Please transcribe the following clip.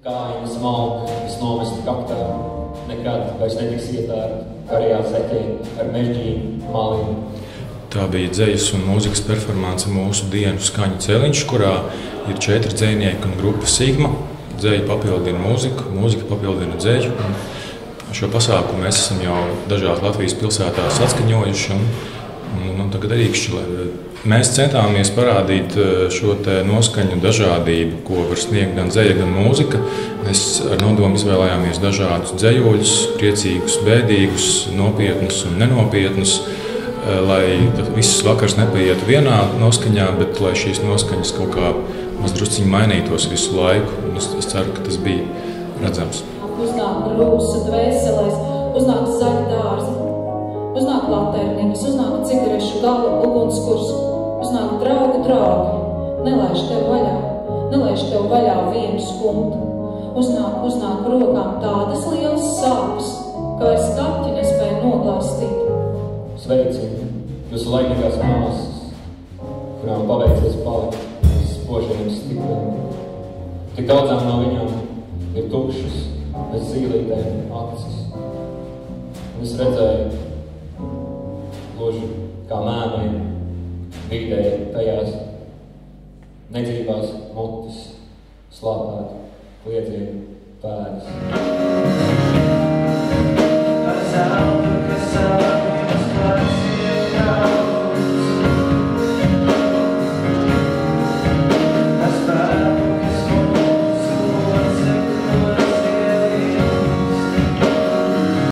kājiņas malku, kas nomesta kaktā, nekad vairs netiks ietērta karajā zeķē ar mežģīnu malīnu. Tā bija dzejas un mūzikas performance mūsu dienu skaņu celiņš, kurā ir 4 dzejnieki un grupa Sigma. Dzeja papildina mūziku, mūzika papildina dzeju. Šo pasākumu mēs esam jau dažās Latvijas pilsētās atskaņojuši un tagad arī Ikšķilē. Mēs centāmies parādīt šo te noskaņu dažādību, ko var sniegt gan dzeja, gan mūzika. Mēs ar nodomu izvēlējāmies dažādus dzejoļus, priecīgus, bēdīgus, nopietnus un nenopietnus, lai viss vakars nepaietu vienā noskaņā, bet lai šīs noskaņas kaut kā mazdrusciņi mainītos visu laiku. Un es ceru, ka tas bija redzams. Uznāk rūsa dvēselēs, uznāk zaļa dārzi, uznāk laterniņas, uznāk cigarešu gala ugunskurs, uznāk draugi, nelaiž tev vaļā vienu skumtu. Uznāk rokām tādas lielas sāpes, ka vairs kapķi nespēja noglāstīt. Sveici, jūsu laimīgās māsas, kurām paveicies palikt spožiem stipriem. Tik daudzām no viņām ir tukšas, bez zīlītēm acis. Un es redzēju, gluži kā mēmiem, bīdēja tajās nedzīvās mutes, slāpētu, kliedziem pēdas.